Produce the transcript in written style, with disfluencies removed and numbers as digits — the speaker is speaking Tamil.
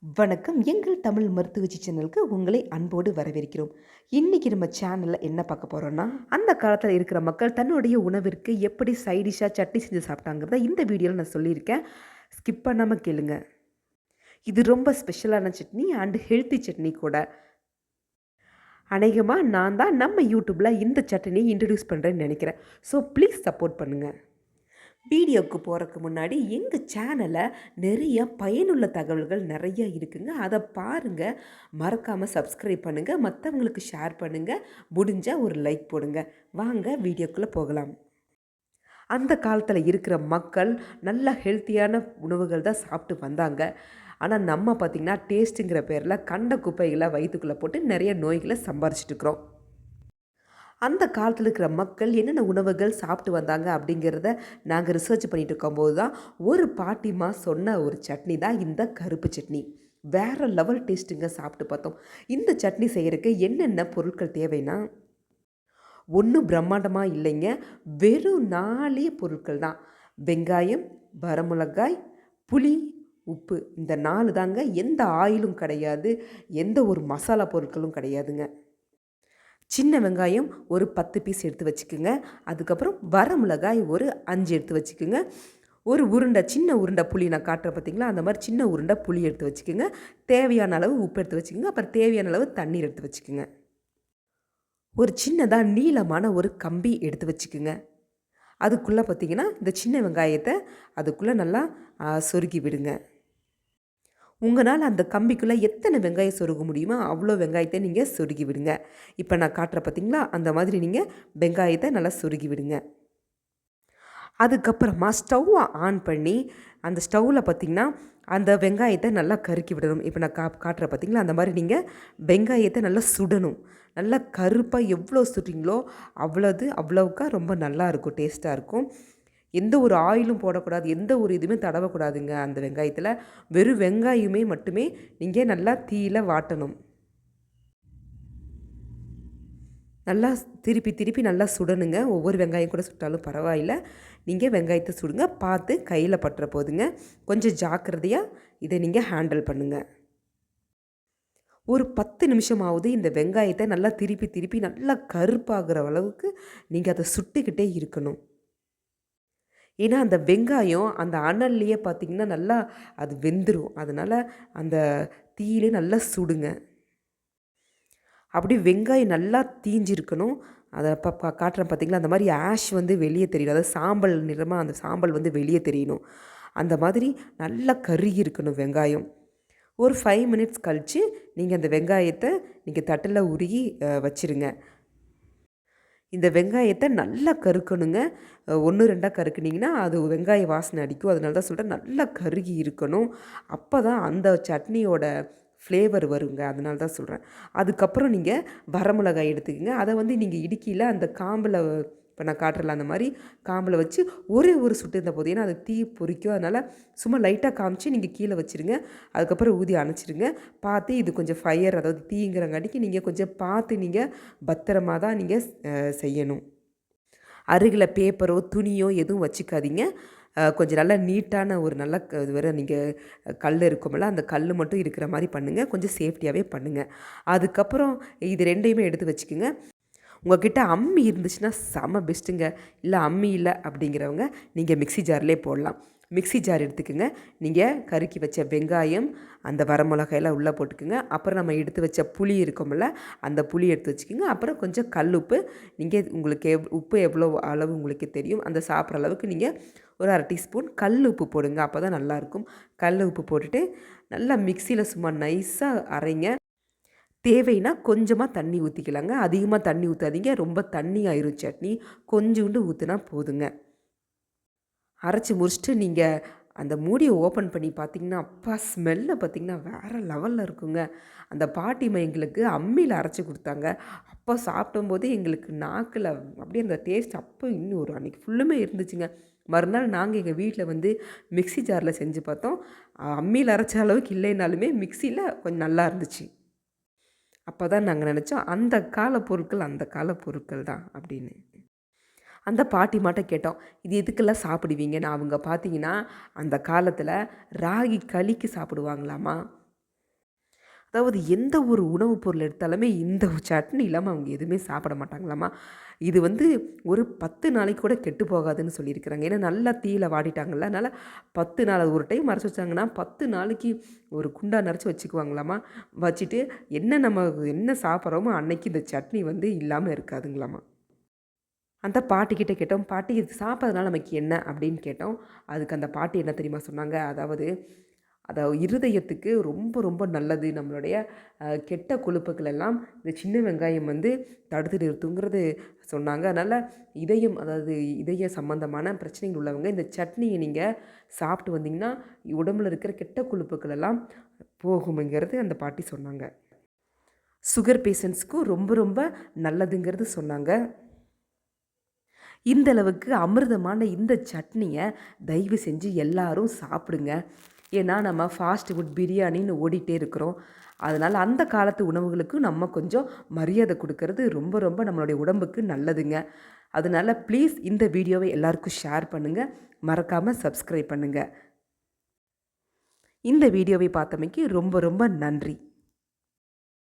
வணக்கம். எங்கள் தமிழ் மருத்துவச்சி சேனலுக்கு உங்களை அன்போடு வரவேற்கிறோம். இன்னைக்கு நம்ம சேனலில் என்ன பார்க்க போகிறோம்னா, அந்த காலத்தில் இருக்கிற மக்கள் தன்னுடைய உணவிற்கு எப்படி சைடிஷாக சட்னி செஞ்சு சாப்பிட்டாங்கிறத இந்த வீடியோவில் நான் சொல்லியிருக்கேன். ஸ்கிப் பண்ணாமல் கேளுங்க. இது ரொம்ப ஸ்பெஷலான சட்னி அண்ட் ஹெல்த்தி சட்னி கூட. அநேகமாக நான் தான் நம்ம யூடியூப்பில் இந்த சட்னியை இன்ட்ரடியூஸ் பண்ணுறேன்னு நினைக்கிறேன். ஸோ ப்ளீஸ் சப்போர்ட் பண்ணுங்கள். வீடியோவுக்கு போகிறதுக்கு முன்னாடி எங்கள் சேனலில் நிறைய பயனுள்ள தகவல்கள் நிறைய இருக்குங்க. அதை பாருங்கள். மறக்காமல் சப்ஸ்கிரைப் பண்ணுங்கள், மற்றவங்களுக்கு ஷேர் பண்ணுங்கள், முடிஞ்சால் ஒரு லைக் போடுங்க. வாங்க வீடியோக்குள்ளே போகலாம். அந்த காலத்தில் இருக்கிற மக்கள் நல்ல ஹெல்த்தியான உணவுகள் தான் சாப்பிட்டு வந்தாங்க. ஆனால் நம்ம பார்த்திங்கன்னா டேஸ்ட்டுங்கிற பேரில் கண்ட குப்பைகளை வயிற்றுக்குள்ளே போட்டு நிறைய நோய்களை சம்பாரிச்சிட்ருக்குறோம். அந்த காலத்தில் இருக்கிற மக்கள் என்னென்ன உணவுகள் சாப்பிட்டு வந்தாங்க அப்படிங்கிறத நாங்கள் ரிசர்ச் பண்ணிட்டு இருக்கும்போது தான் ஒரு பாட்டிமா சொன்ன ஒரு சட்னி தான் இந்த கருப்பு சட்னி. வேறு லெவல் டேஸ்ட்டுங்க. சாப்பிட்டு பார்த்தோம். இந்த சட்னி செய்கிறதுக்கு என்னென்ன பொருட்கள் தேவைன்னா, ஒன்றும் பிரம்மாண்டமாக இல்லைங்க. வெறும் 4 பொருட்கள் தான். வெங்காயம், வரமிளகாய், புளி, உப்பு. இந்த 4 தாங்க. எந்த ஆயிலும் கிடையாது, எந்த ஒரு மசாலா பொருட்களும் கிடையாதுங்க. சின்ன வெங்காயம் ஒரு 10 பீஸ் எடுத்து வச்சுக்கோங்க. அதுக்கப்புறம் வரமிளகாய் ஒரு 5 எடுத்து வச்சுக்கோங்க. ஒரு உருண்டை, சின்ன உருண்டை புளி நான் காட்டுறேன் பார்த்தீங்களா, அந்த மாதிரி சின்ன உருண்டை புளி எடுத்து வச்சுக்கோங்க. தேவையான அளவு உப்பு எடுத்து வச்சுக்கோங்க. அப்புறம் தேவையான அளவு தண்ணீர் எடுத்து வச்சுக்கோங்க. ஒரு சின்னதாக நீளமான ஒரு கம்பி எடுத்து வச்சுக்கோங்க. அதுக்குள்ளே பார்த்திங்கன்னா இந்த சின்ன வெங்காயத்தை அதுக்குள்ளே நல்லா சொருகி விடுங்க. உங்களால் அந்த கம்பிக்குள்ளே எத்தனை வெங்காயம் சொருக முடியுமோ அவ்வளோ வெங்காயத்தை நீங்கள் சொருகி விடுங்க. இப்போ நான் காட்டுற பார்த்தீங்களா, அந்த மாதிரி நீங்கள் வெங்காயத்தை நல்லா சொருகி விடுங்க. அதுக்கப்புறமா ஸ்டவ்வை ஆன் பண்ணி அந்த ஸ்டவ்வில் பார்த்திங்கன்னா அந்த வெங்காயத்தை நல்லா கருக்கி விடணும். இப்போ நான் காட்டுற பார்த்தீங்களா, அந்த மாதிரி நீங்கள் வெங்காயத்தை நல்லா சுடணும். நல்லா கருப்பாக எவ்வளோ சுடுறீங்களோ அவ்வளவுக்கா ரொம்ப நல்லாயிருக்கும், டேஸ்ட்டாக இருக்கும். எந்த ஒரு ஆயிலும் போடக்கூடாது, எந்த ஒரு இதுவுமே தடவக்கூடாதுங்க அந்த வெங்காயத்தில். வெறும் வெங்காயமே மட்டுமே நீங்கள் நல்லா தீயில் வாட்டணும். நல்லா திருப்பி நல்லா சுடணுங்க. ஒவ்வொரு வெங்காயம் கூட சுட்டாலும் பரவாயில்ல. நீங்கள் வெங்காயத்தை சுடுங்க. பார்த்து கையில் பட்டுற போதுங்க. கொஞ்சம் ஜாக்கிரதையாக இதை நீங்கள் ஹேண்டில் பண்ணுங்கள். ஒரு 10 நிமிஷமாவது இந்த வெங்காயத்தை நல்லா திருப்பி நல்லா கருப்பாகிற அளவுக்கு நீங்கள் அதை சுட்டுக்கிட்டே இருக்கணும். ஏன்னா அந்த வெங்காயம் அந்த அனல்லையே பார்த்திங்கன்னா நல்லா அது வெந்துடும். அதனால் அந்த தீயிலே நல்லா சுடுங்க. அப்படி வெங்காயம் நல்லா தீஞ்சிருக்கணும். அதை காட்டுறேன் பார்த்திங்களா, அந்த மாதிரி ஆஷ் வந்து வெளியே தெரியணும். அதாவது சாம்பல் நிறமாக அந்த சாம்பல் வந்து வெளியே தெரியணும். அந்த மாதிரி நல்லா கருகி இருக்கணும் வெங்காயம். ஒரு 5 மினிட்ஸ் கழித்து நீங்கள் அந்த வெங்காயத்தை நீங்கள் தட்டில் உருகி வச்சுருங்க. இந்த வெங்காயத்தை நல்லா கருக்கணுங்க. 1 2 கருக்குனிங்கன்னா அது வெங்காய வாசனை அடிக்கும். அதனால தான் சொல்கிறேன், நல்லா கருகி இருக்கணும். அப்போ தான் அந்த சட்னியோட ஃப்ளேவர் வருங்க. அதனால தான் சொல்கிறேன். அதுக்கப்புறம் நீங்கள் வரமிளகாய் எடுத்துக்கங்க. அதை வந்து நீங்கள் இடுக்கியில் அந்த காம்பில், இப்போ நான் காட்டுறல அந்த மாதிரி காம்பில் வச்சு ஒரே ஒரு சுட்டு இருந்த போது, ஏன்னா அது தீ பொறிக்கும். அதனால் சும்மா லைட்டாக காமிச்சு நீங்கள் கீழே வச்சுருங்க. அதுக்கப்புறம் ஊதி அணைச்சிடுங்க. பார்த்து இது கொஞ்சம் ஃபயர், அதாவது தீங்கிறங்காட்டிக்கு நீங்கள் கொஞ்சம் பார்த்து நீங்கள் பத்திரமாக தான் நீங்கள் செய்யணும். அருகில் பேப்பரோ துணியோ எதுவும் வச்சுக்காதீங்க. கொஞ்சம் நல்லா நீட்டான ஒரு நல்ல இது வரை நீங்கள் கல் இருக்குமில்ல, அந்த கல் மட்டும் இருக்கிற மாதிரி பண்ணுங்கள். கொஞ்சம் சேஃப்டியாகவே பண்ணுங்கள். அதுக்கப்புறம் இது 2யுமே எடுத்து வச்சுக்கோங்க. உங்கள்கிட்ட அம்மி இருந்துச்சுன்னா செம பெஸ்ட்டுங்க. இல்லை அம்மி இல்லை அப்படிங்கிறவங்க நீங்கள் மிக்ஸி ஜார்லேயே போடலாம். மிக்ஸி ஜார் எடுத்துக்கோங்க. நீங்கள் கருக்கி வச்ச வெங்காயம், அந்த வரமிளகாயெல்லாம் உள்ளே போட்டுக்குங்க. அப்புறம் நம்ம எடுத்து வச்ச புளி இருக்கும்ல, அந்த புளி எடுத்து வச்சுக்கோங்க. அப்புறம் கொஞ்சம் கல் உப்பு. நீங்கள் உங்களுக்கு உப்பு எவ்வளோ அளவு உங்களுக்கு தெரியும், அந்த சாப்பிட்ற அளவுக்கு நீங்கள் ஒரு 1/2 டீஸ்பூன் கல் உப்பு போடுங்க. அப்போ தான் நல்லாயிருக்கும். கல் உப்பு போட்டுட்டு நல்லா மிக்சியில் சும்மா நைஸாக அரைங்க. தேவைன்னா கொஞ்சமாக தண்ணி ஊற்றிக்கலாங்க. அதிகமாக தண்ணி ஊற்றாதீங்க, ரொம்ப தண்ணி ஆயிரும் சட்னி. கொஞ்சோண்டு ஊற்றுனா போதுங்க. அரைச்சி முடிச்சுட்டு நீங்கள் அந்த மூடியை ஓப்பன் பண்ணி பார்த்திங்கன்னா, அப்பா ஸ்மெல்லை பார்த்திங்கன்னா வேறு லெவலில் இருக்குங்க. அந்த பாட்டிம்மா எங்களுக்கு அம்மியில் அரைச்சி கொடுத்தாங்க. அப்போ சாப்பிடும்போது எங்களுக்கு நாக்கில் அப்படியே அந்த டேஸ்ட் அப்போ இன்னும் ஒரு அன்றைக்கி ஃபுல்லுமே இருந்துச்சுங்க. மறுநாள் நாங்கள் எங்கள் வீட்டில் வந்து மிக்ஸி ஜாரில் செஞ்சு பார்த்தோம். அம்மியில் அரைச்ச அளவுக்கு இல்லைனாலுமே மிக்ஸியில் கொஞ்சம் நல்லா இருந்துச்சு. அப்போ தான் நாங்கள் நினச்சோம், அந்த கால பொருட்கள் அந்த கால பொருட்கள் தான் அப்படின்னு. அந்த பாட்டிமாட்ட கேட்டோம், இது எதுக்கெல்லாம் சாப்பிடுவீங்கன்னு. அவங்க பார்த்தீங்கன்னா அந்த காலத்தில் ராகி களிக்கு சாப்பிடுவாங்களாமா. அதாவது எந்த ஒரு உணவுப் பொருள் எடுத்தாலுமே இந்த சட்னி இல்லாமல் அவங்க எதுவுமே சாப்பிட மாட்டாங்களாம்மா. இது வந்து ஒரு 10 நாளைக்கு கூட கெட்டு போகாதுன்னு சொல்லியிருக்கிறாங்க. ஏன்னா நல்லா தீயில வாடிட்டாங்கல்ல. அதனால் 10 நாள் அது ஒரு டைம் அரைச்சி வச்சாங்கன்னா 10 நாளைக்கு ஒரு குண்டா நெறச்சி வச்சுக்குவாங்களாம்மா. வச்சுட்டு நம்ம என்ன சாப்பிட்றோமோ அன்னைக்கு இந்த சட்னி வந்து இல்லாமல் இருக்காதுங்களாம்மா. அந்த பாட்டிக்கிட்ட கேட்டோம். "பாட்டி இது சாப்பிட்றதுனால நமக்கு என்ன?" அப்படின்னு கேட்டோம். அதுக்கு அந்த பாட்டி என்ன தெரியுமா சொன்னாங்க? அதாவது இருதயத்துக்கு ரொம்ப ரொம்ப நல்லது. நம்மளுடைய கெட்ட கொழுப்புக்கள் எல்லாம் இந்த சின்ன வெங்காயம் வந்து தடுத்து நிறுத்துங்கிறது சொன்னாங்க. அதனால் அதாவது இதய சம்மந்தமான பிரச்சனைகள் உள்ளவங்க இந்த சட்னியை நீங்கள் சாப்பிட்டு வந்தீங்கன்னா, உடம்புல இருக்கிற கெட்ட கொழுப்புக்கள் எல்லாம் போகும்ங்கிறது அந்த பாட்டி சொன்னாங்க. சுகர் பேஷண்ட்ஸ்க்கும் ரொம்ப ரொம்ப நல்லதுங்கிறது சொன்னாங்க. இந்த அளவுக்கு அமிர்தமான இந்த சட்னியை தயவு செஞ்சு எல்லாரும் சாப்பிடுங்க. ஏன்னா நம்ம ஃபாஸ்ட் ஃபுட் பிரியாணின்னு ஓடிட்டே இருக்கிறோம். அதனால் அந்த காலத்து உணவுகளுக்கு நம்ம கொஞ்சம் மரியாதை கொடுக்கறது ரொம்ப ரொம்ப நம்மளுடைய உடம்புக்கு நல்லதுங்க. அதனால் ப்ளீஸ் இந்த வீடியோவை எல்லாருக்கும் ஷேர் பண்ணுங்கள். மறக்காமல் சப்ஸ்கிரைப் பண்ணுங்கள். இந்த வீடியோவை பார்த்தமைக்கு ரொம்ப ரொம்ப நன்றி.